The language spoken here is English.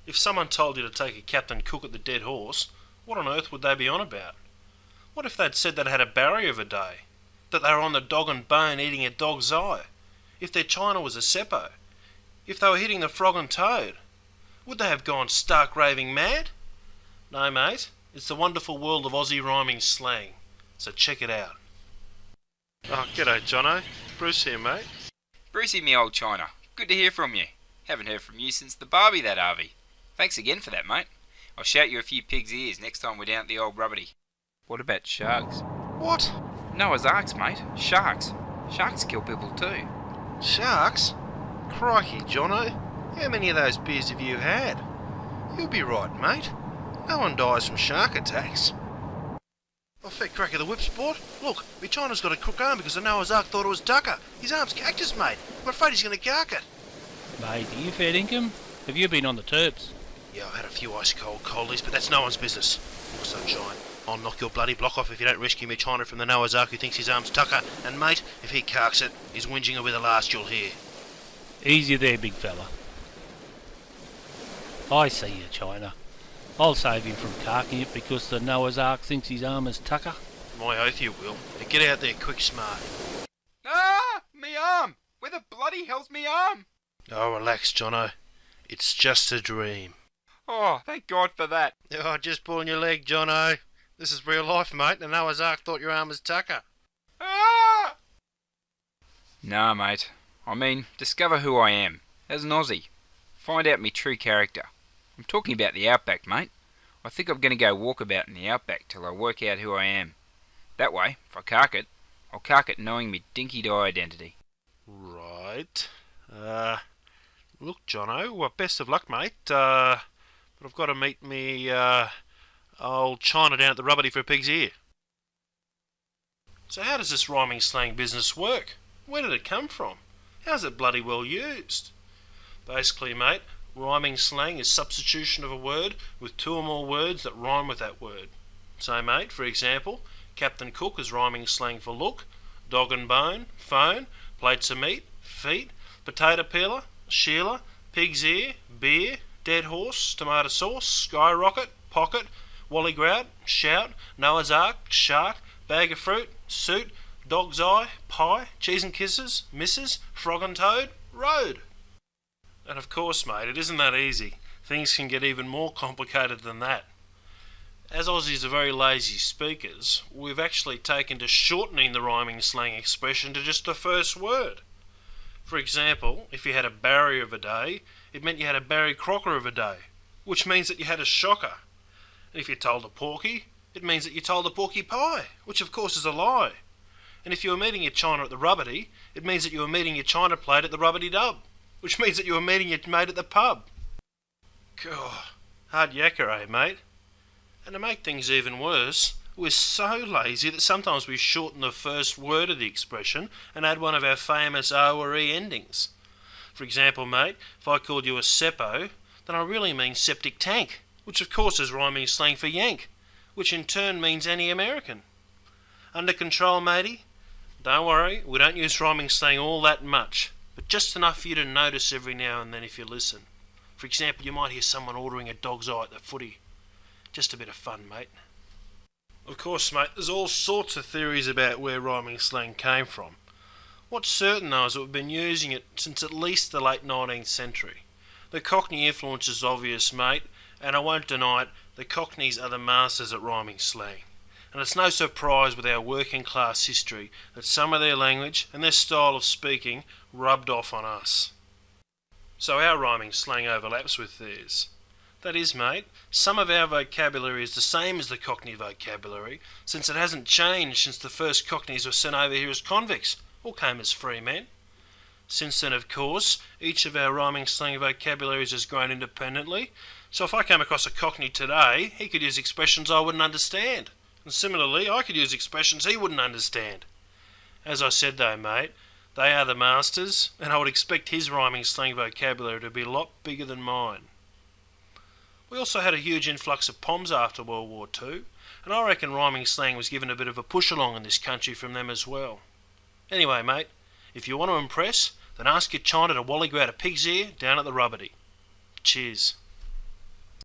If someone told you to take a Captain Cook at the Dead Horse, what on earth would they be on about? What if they'd said they'd had a barrier of a day? That they were on the dog and bone eating a dog's eye? If their china was a seppo? If they were hitting the frog and toad? Would they have gone stark raving mad? No, mate, it's the wonderful world of Aussie rhyming slang, so check it out. Oh, g'day, Jono. Bruce here, mate. Brucey, me old China. Good to hear from you. Haven't heard from you since the Barbie, that Harvey. Thanks again for that, mate. I'll shout you a few pig's ears next time we're down at the old Rubbity. What about sharks? What? Noah's Arks, mate. Sharks. Sharks kill people too. Sharks? Crikey, Jono. How many of those beers have you had? You'll be right, mate. No one dies from shark attacks. Oh, fair crack of the whip, sport. Look, me China's got a crook arm because the Noah's Ark thought it was Tucker. His arm's cactus, mate. I'm afraid he's going to gark it. Mate, are you fair income? Have you been on the terps? Yeah, I've had a few ice cold coldies, but that's no one's business. Look, sunshine, I'll knock your bloody block off if you don't rescue me China from the Noah's Ark who thinks his arm's Tucker. And mate, if he carks it, his whinging will be the last you'll hear. Easy there, big fella. I see you, China. I'll save him from carking it because the Noah's Ark thinks his arm is Tucker. My oath you will. Now get out there quick, smart. Ah! Me arm! Where the bloody hell's me arm? Oh, relax, Jono. It's just a dream. Oh, thank God for that. Oh, just pulling your leg, Jono. This is real life, mate. The Noah's Ark thought your arm was Tucker. Ah! Nah, mate. I mean, discover who I am, as an Aussie. Find out me true character. I'm talking about the outback, mate. I think I'm going to go walkabout in the outback till I work out who I am. That way, if I cark it, I'll cark it knowing me dinky-die identity. Right. Look, Jono, well, best of luck, mate. But I've got to meet me, old China down at the Rubbity for a pig's ear. So how does this rhyming slang business work? Where did it come from? How's it bloody well used? Basically, mate, rhyming slang is substitution of a word with two or more words that rhyme with that word. So, mate, for example, Captain Cook is rhyming slang for look, dog and bone, phone, plates of meat, feet, potato peeler, Sheila, pig's ear, beer, dead horse, tomato sauce, skyrocket, pocket, wally grout, shout, Noah's Ark, shark, bag of fruit, suit, dog's eye, pie, cheese and kisses, missus, frog and toad, road. And of course, mate, it isn't that easy. Things can get even more complicated than that. As Aussies are very lazy speakers, we've actually taken to shortening the rhyming slang expression to just the first word. For example, if you had a barrier of a day, it meant you had a Barry Crocker of a day, which means that you had a shocker. And if you told a porky, it means that you told a porky pie, which of course is a lie. And if you were meeting your China at the Rubbity, it means that you were meeting your China plate at the Rubbity Dub, which means that you were meeting your mate at the pub. God, hard yakka, eh, mate? And to make things even worse, we're so lazy that sometimes we shorten the first word of the expression and add one of our famous O or E endings. For example, mate, if I called you a seppo, then I really mean septic tank, which of course is rhyming slang for yank, which in turn means anti-American. Under control, matey? Don't worry, we don't use rhyming slang all that much, but just enough for you to notice every now and then if you listen. For example, you might hear someone ordering a dog's eye at the footy. Just a bit of fun, mate. Of course, mate, there's all sorts of theories about where rhyming slang came from. What's certain, though, is that we've been using it since at least the late 19th century. The Cockney influence is obvious, mate, and I won't deny it, the Cockneys are the masters at rhyming slang. And it's no surprise with our working class history that some of their language and their style of speaking rubbed off on us. So our rhyming slang overlaps with theirs. That is, mate, some of our vocabulary is the same as the Cockney vocabulary, since it hasn't changed since the first Cockneys were sent over here as convicts, or came as free men. Since then, of course, each of our rhyming slang vocabularies has grown independently, so if I came across a Cockney today, he could use expressions I wouldn't understand, and similarly, I could use expressions he wouldn't understand. As I said though, mate, they are the masters, and I would expect his rhyming slang vocabulary to be a lot bigger than mine. We also had a huge influx of POMs after World War II, and I reckon rhyming slang was given a bit of a push along in this country from them as well. Anyway, mate, if you want to impress, then ask your China to wallygrab a pig's ear down at the Rubbity. Cheers.